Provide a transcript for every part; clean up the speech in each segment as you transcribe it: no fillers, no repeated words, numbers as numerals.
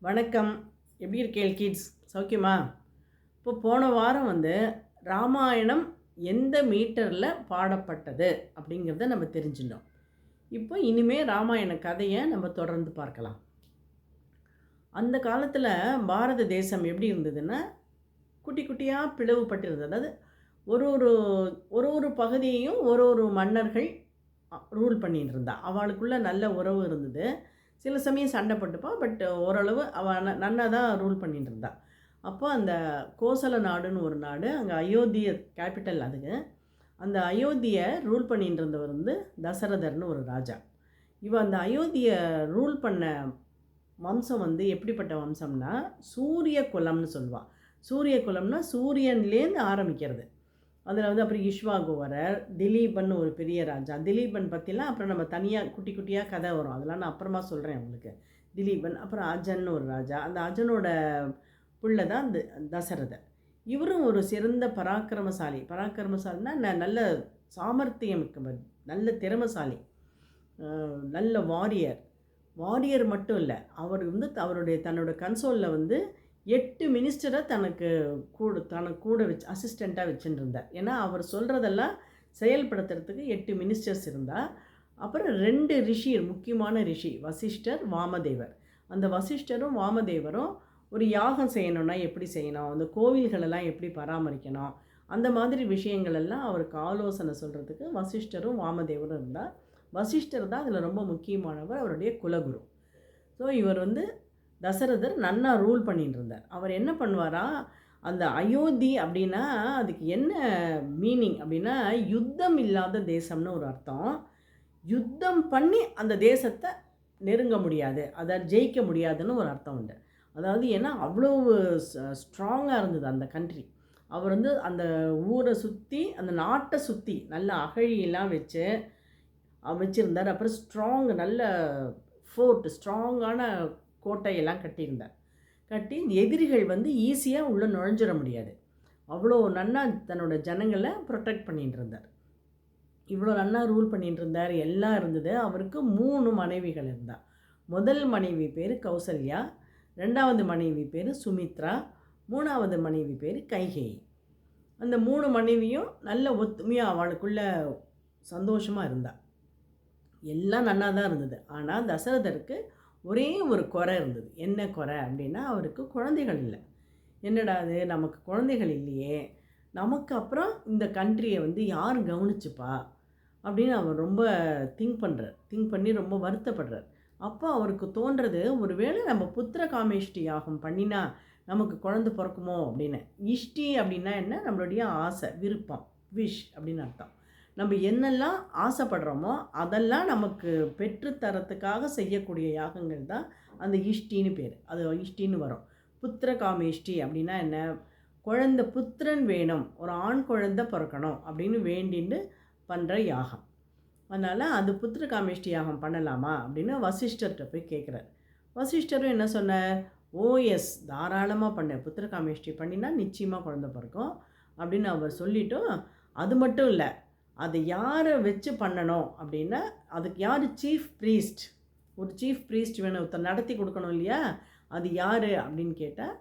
வணக்கம். எப்படி இருக்கீங்க கிட்ஸ்? சௌக்கியமா? இப்போ போன வாரம் ராமாயணம் எந்த மீட்டரில் பாடப்பட்டது அப்படிங்கிறத நம்ம தெரிஞ்சுட்டோம். இப்போ இனிமே ராமாயண கதையை நம்ம தொடர்ந்து பார்க்கலாம். அந்த காலத்தில் பாரத தேசம் எப்படி இருந்ததுன்னா, குட்டி குட்டியாக பிளவுபட்டிருந்தது. அதாவது ஒரு ஒரு ஒரு ஒரு பகுதியையும் ஒரு ஒரு மன்னர்கள் ரூல் பண்ணிட்டு இருந்தா. அவளுக்குள்ள நல்ல உறவு இருந்தது. சில சமயம் சண்டை போட்டுப்பா. பட் ஓரளவு அவள் நன்னா தான் ரூல் பண்ணிட்டு இருந்தா. அப்போ அந்த கோசல நாடுன்னு ஒரு நாடு, அங்கே அயோத்திய கேபிட்டல் அதுக்கு. அந்த அயோத்தியை ரூல் பண்ணிட்டு இருந்தவர் தசரதர்னு ஒரு ராஜா. அந்த அயோத்தியை ரூல் பண்ண வம்சம் எப்படிப்பட்ட வம்சம்னா, சூரிய குலம்னு சொல்லுவாள். சூரிய குலம்னா சூரியன்லேருந்து ஆரம்பிக்கிறது. அதில் அப்புறம் இஷ்வாகு வரார், திலீபன் ஒரு பெரிய ராஜா. திலீபன் பற்றிலாம் அப்புறம் நம்ம தனியாக குட்டி குட்டியாக கதை வரும், அதெல்லாம் நான் அப்புறமா சொல்கிறேன் உங்களுக்கு. திலீபன், அப்புறம் அஜன் ஒரு ராஜா. அந்த அஜனோட புள்ள தான் தசரதர். இவரும் ஒரு சிறந்த பராக்கிரமசாலினா நல்ல சாமர்த்தியம் இருக்கவர், நல்ல திறமசாலி, நல்ல வாரியர் மட்டும் இல்லை. அவர் தன்னோட கன்சோலில் 8 மினிஸ்டரை தனக்கு கூட வச்சு அசிஸ்டண்ட்டாக வச்சுட்டு இருந்தார். ஏன்னா அவர் சொல்கிறதெல்லாம் செயல்படுத்துறதுக்கு 8 மினிஸ்டர்ஸ் இருந்தால். அப்புறம் 2 ரிஷி, முக்கியமான ரிஷி, வசிஷ்டர், வாமதேவர். அந்த வசிஷ்டரும் வாமதேவரும் ஒரு யாகம் செய்யணும்னா எப்படி செய்யணும், அந்த கோவில்களெல்லாம் எப்படி பராமரிக்கணும், அந்த மாதிரி விஷயங்களெல்லாம் அவருக்கு ஆலோசனை சொல்கிறதுக்கு வசிஷ்டரும் வாமதேவரும் இருந்தால். வசிஷ்டர் தான் அதில் ரொம்ப முக்கியமானவர், அவருடைய குலகுரு. ஸோ இவர் தசரதர் நன்னா ரூல் பண்ணிட்டு இருந்தார். அவர் என்ன பண்ணுவாரா, அந்த அயோத்தி அப்படின்னா அதுக்கு என்ன மீனிங் அப்படின்னா, யுத்தம் இல்லாத தேசம்னு ஒரு அர்த்தம். யுத்தம் பண்ணி அந்த தேசத்தை நெருங்க முடியாது, அதை ஜெயிக்க முடியாதுன்னு ஒரு அர்த்தம் உண்டு. அதாவது ஏன்னா அவ்வளோ ஸ்ட்ராங்காக இருந்தது அந்த கண்ட்ரி. அவர் அந்த ஊரை சுற்றி, அந்த நாட்டை சுற்றி நல்ல அகழியெல்லாம் வச்சுருந்தார். அப்புறம் நல்ல ஸ்ட்ராங்கான கோட்டையெல்லாம் கட்டி எதிரிகள் ஈஸியாக உள்ளே நுழைஞ்சிட முடியாது. அவ்வளோ நன்னா தன்னோட ஜனங்களை ப்ரொடெக்ட் பண்ணிகிட்டு இருந்தார். இவ்வளோ நன்னா ரூல் பண்ணிகிட்டு இருந்தார், எல்லாம் இருந்தது. அவருக்கு 3 மனைவிகள் இருந்தார். முதல் மனைவி பேர் கௌசல்யா, 2வது மனைவி பேர் சுமித்ரா, 3வது மனைவி பேர் கைகேயி. அந்த 3 மனைவியும் நல்ல ஒத்துமையாக அவளுக்குள்ள சந்தோஷமாக இருந்தாள். எல்லாம் நன்னா தான் இருந்தது. ஆனால் தசரதருக்கு ஒரே ஒரு குறை இருந்தது. என்ன குறை அப்படின்னா, அவருக்கு குழந்தைகள் இல்லை. என்னடா அது, நமக்கு குழந்தைகள் இல்லையே, நமக்கு அப்புறம் இந்த கண்ட்ரியை யார் கவனிச்சுப்பா அப்படின்னு அவர் ரொம்ப திங்க் பண்ணி ரொம்ப வருத்தப்படுறார். அப்போ அவருக்கு தோன்றது, ஒருவேளை நம்ம புத்திர காமேஷ்டி யாகம் பண்ணினா நமக்கு குழந்தை பிறக்குமோ அப்படின்னு. இஷ்டி அப்படின்னா என்ன, நம்மளுடைய ஆசை, விருப்பம், விஷ் அப்படின்னு அர்த்தம். நம்ம என்னெல்லாம் ஆசைப்படுறோமோ அதெல்லாம் நமக்கு பெற்றுத்தரத்துக்காக செய்யக்கூடிய யாகங்கள் தான் அந்த இஷ்டின்னு பேர். அது இஷ்டின்னு வரும். புத்திர காமேஷ்டி அப்படின்னா என்ன, புத்திரன் வேணும், ஒரு ஆண் குழந்தை பிறக்கணும் அப்படின்னு வேண்டின்னு பண்ணுற யாகம். அதனால் அது புத்திர காமேஷ்டி யாகம் பண்ணலாமா அப்படின்னு வசிஷ்டர்கிட்ட போய் கேட்குறார். வசிஷ்டரும் என்ன சொன்னார், ஓஎஸ் தாராளமாக பண்ண, புத்திர காமேஷ்டி பண்ணினா நிச்சயமாக குழந்தை பிறக்கும் அப்படின்னு அவர் சொல்லிட்டோம். அது மட்டும் இல்லை, அதை யாரை வச்சு பண்ணணும் அப்படின்னா, அதுக்கு யார் சீஃப் ப்ரீஸ்ட், ஒரு சீஃப் ப்ரீஸ்ட் வேணும், ஒருத்தர் நடத்தி கொடுக்கணும் இல்லையா. அது யார் அப்படின்னு கேட்டால்,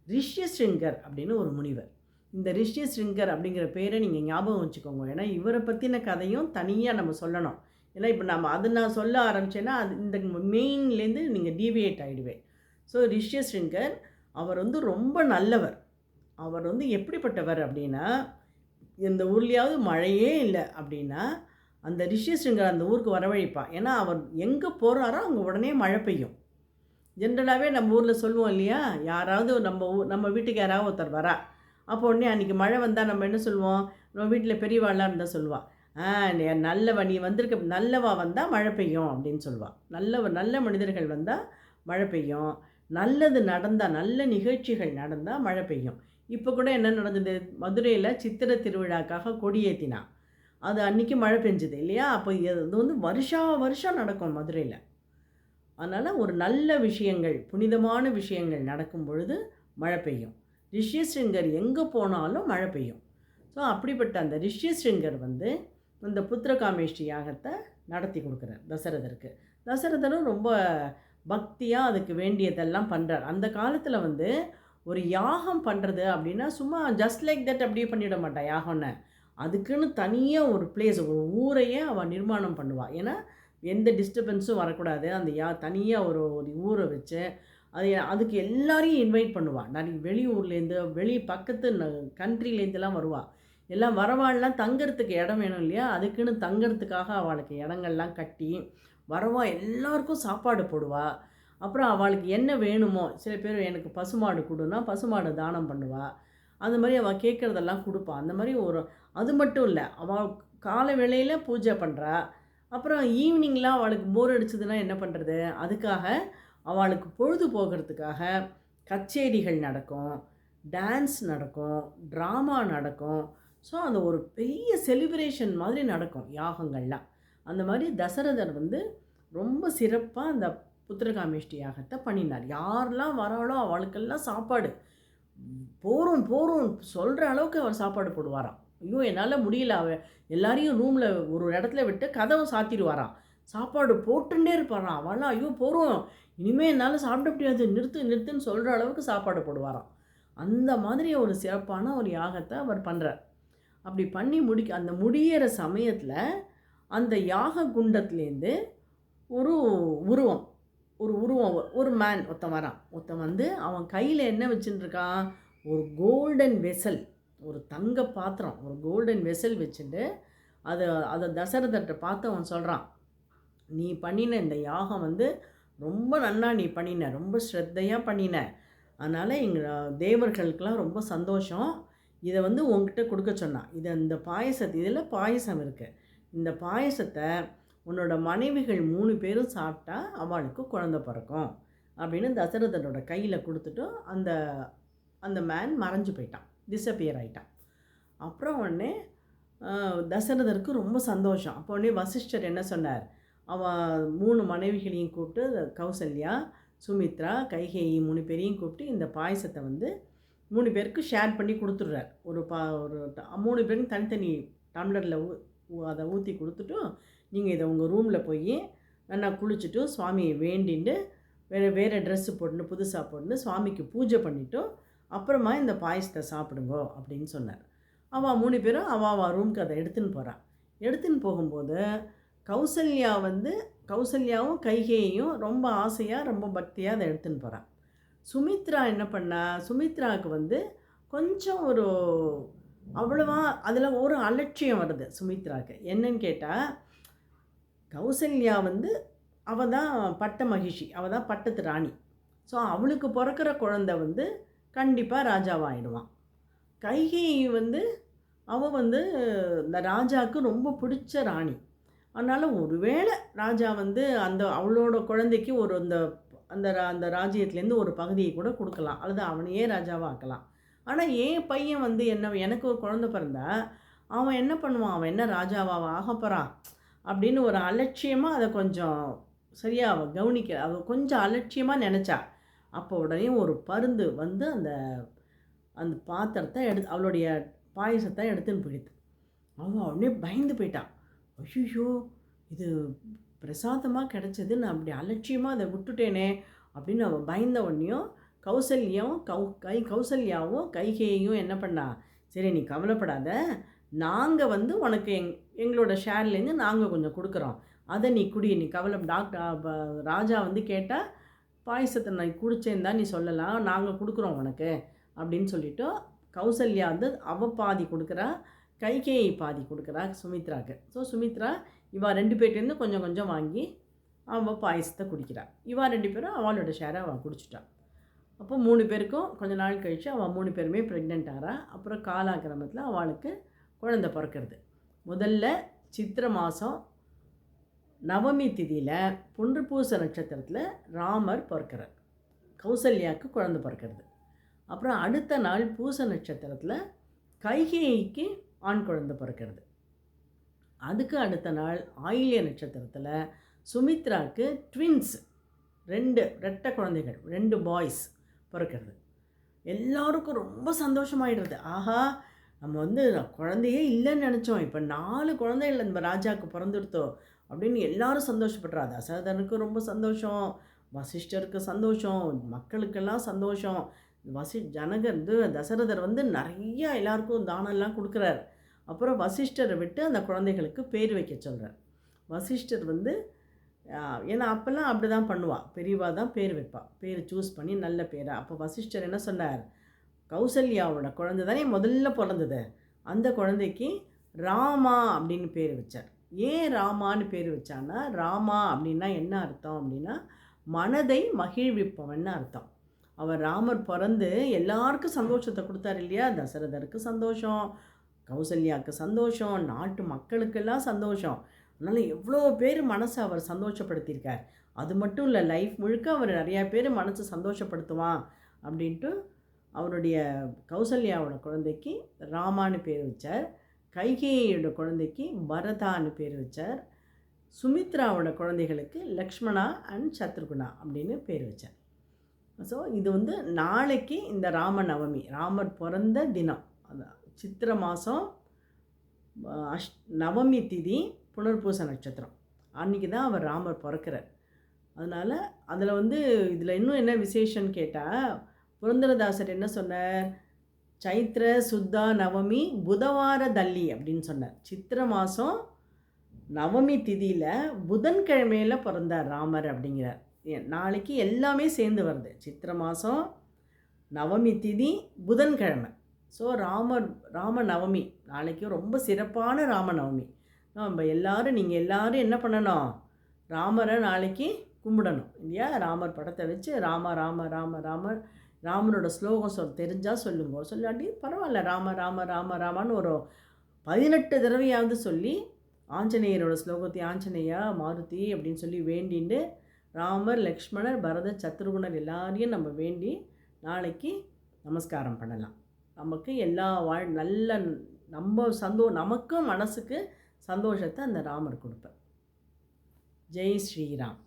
ரிஷ்யஸ்ருங்கர் அப்படின்னு ஒரு முனிவர். இந்த ரிஷ்யஸ்ருங்கர் அப்படிங்கிற பேரை நீங்கள் ஞாபகம் வச்சுக்கோங்க. ஏன்னா இவரை பற்றின கதையும் தனியாக நம்ம சொல்லணும். ஏன்னா இப்போ நான் சொல்ல ஆரம்பித்தேன்னா அது இந்த மெயின்லேருந்து நீங்கள் டீவியேட் ஆகிடுவேன். ஸோ ரிஷ்யஸ்ருங்கர் அவர் ரொம்ப நல்லவர். அவர் எப்படிப்பட்டவர் அப்படின்னா, இந்த ஊர்லேயாவது மழையே இல்லை அப்படின்னா அந்த ரிஷிஸ்ருங்கர் அந்த ஊருக்கு வரவழைப்பான். ஏன்னா அவர் எங்கே போகிறாரோ அங்கே உடனே மழை பெய்யும். ஜென்ரலாகவே நம்ம ஊரில் சொல்லுவோம் இல்லையா, யாராவது நம்ம வீட்டுக்கு யாராவது ஒருத்தர் வரா, அப்போ உடனே அன்றைக்கி மழை வந்தால் நம்ம என்ன சொல்லுவோம், நம்ம வீட்டில் பெரியவாளாக இருந்தால் சொல்லுவாள், நல்லவா நீ நல்லவா வந்தால் மழை பெய்யும் அப்படின்னு சொல்லுவாள். நல்ல மனிதர்கள் வந்தால் மழை பெய்யும், நல்லது நடந்தால், நல்ல நிகழ்ச்சிகள் நடந்தால் மழை பெய்யும். இப்போ கூட என்ன நடந்தது, மதுரையில் சித்திரை திருவிழாக்காக கொடியேற்றினா, அது அன்றைக்கி மழை பெஞ்சுது இல்லையா. அப்போ இது வருஷம் நடக்கும் மதுரையில். அதனால் ஒரு நல்ல விஷயங்கள், புனிதமான விஷயங்கள் நடக்கும் பொழுது மழை பெய்யும். ரிஷ்யஸ்ருங்கர் எங்கே போனாலும் மழை பெய்யும். ஸோ அப்படிப்பட்ட அந்த ரிஷ்யஸ்ருங்கர் இந்த புத்திர காமேஷ்டி யாகத்தை நடத்தி கொடுக்குறார் தசரதருக்கு. தசரதரும் ரொம்ப பக்தியாக அதுக்கு வேண்டியதெல்லாம் பண்ணுறார். அந்த காலத்தில் வந்து ஒரு யாகம் பண்ணுறது அப்படின்னா சும்மா ஜஸ்ட் லைக் தட் அப்படியே பண்ணிட மாட்டா யாகம்னு. அதுக்குன்னு தனியாக ஒரு பிளேஸ், ஒரு ஊரையே அவள் நிர்மாணம் பண்ணுவாள். ஏன்னா எந்த டிஸ்டர்பன்ஸும் வரக்கூடாது. அந்த தனியாக ஒரு ஒரு ஊரை வச்சு அதுக்கு எல்லாரையும் இன்வைட் பண்ணுவாள். நிறைய வெளியூர்லேருந்து பக்கத்து கண்ட்ரிலேருந்துலாம் வருவாள். எல்லாம் வரவாள்லாம் தங்கறதுக்கு இடம் வேணும் இல்லையா, அதுக்குன்னு தங்கறதுக்காக அவளுக்கு இடங்கள்லாம் கட்டி வரவா எல்லாருக்கும் சாப்பாடு போடுவா. அப்புறம் அவளுக்கு என்ன வேணுமோ, சில பேர் எனக்கு பசுமாடு கொடுன்னா பசுமாடு தானம் பண்ணுவாள். அந்த மாதிரி அவள் கேட்குறதெல்லாம் கொடுப்பாள். அந்த மாதிரி ஒரு அது மட்டும் இல்லை, அவள் காலை வேளையில் பூஜை பண்ணுறா. அப்புறம் ஈவினிங்லாம் அவளுக்கு போர் அடிச்சதுன்னா என்ன பண்ணுறது, அதுக்காக அவளுக்கு பொழுது போகிறதுக்காக கச்சேரிகள் நடக்கும், டான்ஸ் நடக்கும், ட்ராமா நடக்கும். ஸோ அந்த ஒரு பெரிய செலிப்ரேஷன் மாதிரி நடக்கும் யாகங்கள்லாம். அந்த மாதிரி தசரதர் வந்து ரொம்ப சிறப்பாக அந்த புத்திரகாமேஷ்டி யாகத்தை பண்ணினார். யாரெல்லாம் வராளோ அவளுக்கெல்லாம் சாப்பாடு போகிறோம் போகிறோம் சொல்கிற அளவுக்கு அவர் சாப்பாடு போடுவாராம். ஐயோ என்னால் முடியல, எல்லாரையும் ரூமில் ஒரு இடத்துல விட்டு கதவை சாத்திடுவாராம். சாப்பாடு போட்டுட்டே இருப்பாராம். அவள்லாம் ஐயோ போகிறோம், இனிமேல் என்னால் சாப்பிட முடியாது, நிறுத்து நிறுத்துன்னு சொல்கிற அளவுக்கு சாப்பாடு போடுவாராம். அந்த மாதிரி ஒரு சிறப்பான ஒரு யாகத்தை அவர் பண்ணுறார். அப்படி பண்ணி அந்த முடியிற சமயத்தில் அந்த யாக குண்டத்துலேருந்து ஒரு உருவம் ஒரு மேன் ஒருத்தன் வரான். ஒருத்தன் வந்து அவன் கையில் என்ன வச்சுட்டுருக்கான், ஒரு கோல்டன் வெசல், ஒரு தங்க பாத்திரம், ஒரு கோல்டன் வெசல் வச்சுட்டு அதை தசரதர்கிட்ட பார்த்து அவன் சொல்கிறான், நீ பண்ணின இந்த யாகம் வந்து ரொம்ப நன்னா நீ பண்ணின, ரொம்ப ஸ்ரத்தையாக பண்ணின, அதனால் எங்கள் தேவர்களுக்கெல்லாம் ரொம்ப சந்தோஷம். இதை வந்து உங்ககிட்ட கொடுக்க சொன்னான். இந்த இதில் பாயசம் இருக்குது. இந்த பாயசத்தை உன்னோட மனைவிகள் 3 பேரும் சாப்பிட்டா அவளுக்கு குழந்தை பிறக்கும் அப்படின்னு தசரதனோட கையில் கொடுத்துட்டு அந்த அந்த மேன் மறைஞ்சு போயிட்டான், டிஸப்பியர் ஆகிட்டான். அப்புறம் உடனே தசரதருக்கு ரொம்ப சந்தோஷம். அப்போ உடனே வசிஷ்டர் என்ன சொன்னார், அவன் 3 மனைவிகளையும் கூப்பிட்டு, கௌசல்யா, சுமித்ரா, கைகேயி 3 பேரையும் கூப்பிட்டு இந்த பாயசத்தை வந்து 3 பேருக்கு ஷேர் பண்ணி கொடுத்துட்றார். ஒரு 3 பேருக்கும் தனித்தனி டம்ளரில் அதை ஊற்றி கொடுத்துட்டு, நீங்கள் இதை உங்கள் ரூமில் போய் நல்லா குளிச்சுட்டு சுவாமியை வேண்டிட்டு வேறு ட்ரெஸ்ஸு போட்டுன்னு புதுசாக போட்டுன்னு சுவாமிக்கு பூஜை பண்ணிவிட்டு அப்புறமா இந்த பாயசத்தை சாப்பிடுங்கோ அப்படின்னு சொன்னார். அவள் 3 பேரும் அவள் ரூமுக்கு அதை எடுத்துன்னு போகிறான். எடுத்துன்னு போகும்போது கௌசல்யாவும் கைகேயும் ரொம்ப ஆசையாக ரொம்ப பக்தியாக அதை எடுத்துன்னு போகிறான். சுமித்ரா என்ன பண்ணா, சுமித்ராவுக்கு வந்து கொஞ்சம் ஒரு அவ்வளவா அதில் ஒரு அலட்சியம் வருது சுமித்ராவுக்கு. என்னன்னு கேட்டால், கௌசல்யா வந்து அவள் தான் பட்ட மகிஷி, அவள் தான் பட்டத்து ராணி. ஸோ அவளுக்கு பிறக்கிற குழந்தை வந்து கண்டிப்பாக ராஜாவாகிடுவான். கைகேயி வந்து அவள் வந்து இந்த ராஜாவுக்கு ரொம்ப பிடிச்ச ராணி. அதனால் ஒருவேளை ராஜா வந்து அவளோட குழந்தைக்கு ஒரு அந்த ராஜ்யத்துலேருந்து ஒரு பகுதியை கூட கொடுக்கலாம், அல்லது அவனையே ராஜாவாக ஆக்கலாம். ஆனால் என் பையன் வந்து எனக்கு ஒரு குழந்தை பிறந்தா அவன் என்ன பண்ணுவான், அவன் என்ன ராஜாவாக ஆகப்போகிறான் அப்படின்னு ஒரு அலட்சியமாக அதை கொஞ்சம் சரியாக அவள் அவள் கொஞ்சம் அலட்சியமாக நினச்சா. அப்போ உடனே ஒரு பருந்து வந்து அந்த பாத்திரத்தை அவளுடைய பாயசத்தை எடுத்துன்னு போயிடுது. அவள் உடனே பயந்து போயிட்டான். ஐயோ இது பிரசாதமாக கிடச்சது, நான் அப்படி அலட்சியமாக அதை விட்டுட்டேனே அப்படின்னு அவள் பயந்த உடனேயும் கௌசல்யாவும் கைகேயும் என்ன பண்ணா, சரி நீ கவலைப்படாத, நாங்கள் வந்து உனக்கு எங்களோட ஷேர்லேருந்து நாங்கள் கொஞ்சம் கொடுக்குறோம், அதை நீ குடி, நீ ராஜா வந்து கேட்டால் பாயசத்தை நான் குடிச்சேன்னு தான் நீ சொல்லலாம், நாங்கள் கொடுக்குறோம் உனக்கு அப்படின்னு சொல்லிவிட்டு கௌசல்யா வந்து அவள் பாதி கொடுக்குறா, கைகேயி பாதி கொடுக்குறா சுமித்ராவுக்கு. ஸோ சுமித்ரா இவா 2 பேர்ட்டேருந்து கொஞ்சம் கொஞ்சம் வாங்கி அவள் பாயசத்தை குடிக்கிறா. இவா 2 பேரும் அவளோட ஷேரை அவள் குடிச்சிட்டான். அப்போ 3 பேருக்கும் கொஞ்ச நாள் கழித்து அவள் 3 பேருமே ப்ரெக்னென்ட் ஆகிறா. அப்புறம் காலாக்கிரமத்தில் அவளுக்கு குழந்தை பிறக்கிறது. முதல்ல சித்திரை மாதம் நவமி திதியில் புனர்பூச நட்சத்திரத்தில் ராமர் பிறக்கிறார், கௌசல்யாவுக்கு குழந்தை பிறக்கிறது. அப்புறம் அடுத்த நாள் பூச நட்சத்திரத்தில் கைகேயிக்கு ஆண் குழந்தை பிறக்கிறது. அதுக்கு அடுத்த நாள் ஆயில்ய நட்சத்திரத்தில் சுமித்ராவுக்கு ட்வின்ஸ் 2 ரெட்டை குழந்தைகள், 2 பாய்ஸ் பிறக்கிறது. எல்லாருக்கும் ரொம்ப சந்தோஷமாயிடுறது. ஆஹா, நம்ம வந்து குழந்தையே இல்லைன்னு நினச்சோம், இப்போ 4 குழந்தைகள் நம்ம ராஜாவுக்கு பிறந்துடுத்தோம் அப்படின்னு எல்லாரும் சந்தோஷப்படுறா. தசரதனுக்கு ரொம்ப சந்தோஷம், வசிஷ்டருக்கு சந்தோஷம், மக்களுக்கெல்லாம் சந்தோஷம். ஜனகர் தசரதர் நிறைய எல்லாருக்கும் தானம்லாம் கொடுக்குறார். அப்புறம் வசிஷ்டரை விட்டு அந்த குழந்தைகளுக்கு பேர் வைக்க சொல்கிறார். வசிஷ்டர் ஏன்னா அப்போல்லாம் அப்படி தான் பண்ணுவாள், பெரியவா தான் பேர் வைப்பா, பேர் சூஸ் பண்ணி நல்ல பேரை. அப்போ வசிஷ்டர் என்ன சொன்னார், கௌசல்யாவோட குழந்தை தானே முதல்ல பிறந்தது, அந்த குழந்தைக்கு ராமா அப்படின்னு பேர் வச்சார். ஏன் ராமான்னு பேர் வச்சான்னா, ராமா அப்படின்னா என்ன அர்த்தம் அப்படின்னா மனதை மகிழ்விப்பவன்னு அர்த்தம். அவர் ராமர் பிறந்து எல்லாருக்கும் சந்தோஷத்தை கொடுத்தார் இல்லையா, தசரதருக்கு சந்தோஷம், கௌசல்யாவுக்கு சந்தோஷம், நாட்டு மக்களுக்கெல்லாம் சந்தோஷம். அதனால் எவ்வளோ பேர் மனசை அவர் சந்தோஷப்படுத்தியிருக்கார். அது மட்டும் இல்லை, லைஃப் முழுக்க அவர் நிறையா பேர் மனசை சந்தோஷப்படுத்துவான் அப்படின்ட்டு அவருடைய கௌசல்யாவோட குழந்தைக்கு ராமான்னு பேர் வச்சார். கைகேயோட குழந்தைக்கு பரதான்னு பேர் வச்சார். சுமித்ராவோட குழந்தைகளுக்கு லக்ஷ்மணா அண்ட் சத்ருகுணா அப்படின்னு பேர் வச்சார். ஸோ இது நாளைக்கு இந்த ராமநவமி, ராமர் பிறந்த தினம், சித்திரை மாதம் நவமி திதி புனர்பூச நட்சத்திரம் அன்றைக்கி தான் அவர் ராமர் பிறக்கிறார். அதனால் அதில் இதில் இன்னும் என்ன விசேஷன்னு கேட்டால், புரந்தரதாசர் என்ன சொன்னார், சைத்திர சுத்தா நவமி புதவார தள்ளி அப்படின்னு சொன்னார். சித்திரை மாதம் நவமி திதியில் புதன்கிழமையில் பிறந்தார் ராமர் அப்படிங்கிறார். நாளைக்கு எல்லாமே சேர்ந்து வருது, சித்திரை மாதம் நவமி திதி புதன்கிழமை. ஸோ ராமநவமி நாளைக்கு ரொம்ப சிறப்பான ராமநவமி. நம்ம நீங்கள் எல்லோரும் என்ன பண்ணணும், ராமரை நாளைக்கு கும்பிடணும் இல்லையா. ராமர் படத்தை வச்சு ராம ராம ராம ராமர், ராமனோட ஸ்லோகம் தெரிஞ்சால் சொல்லுங்க, சொல்லாட்டி பரவாயில்ல, ராம ராம ராம ராமான்னு ஒரு 18 தடவையாவது சொல்லி ஆஞ்சநேயரோட ஸ்லோகத்தை ஆஞ்சநேயா மாருதி அப்படின்னு சொல்லி வேண்டிண்டு ராமர் லக்ஷ்மணர் பரதர் சத்ருகுணர் எல்லாரையும் நம்ம வேண்டி நாளைக்கு நமஸ்காரம் பண்ணலாம். நமக்கு எல்லா நல்ல நமக்கும் மனசுக்கு சந்தோஷத்தை அந்த ராமர் கொடுப்பார். ஜெய் ஸ்ரீராம்.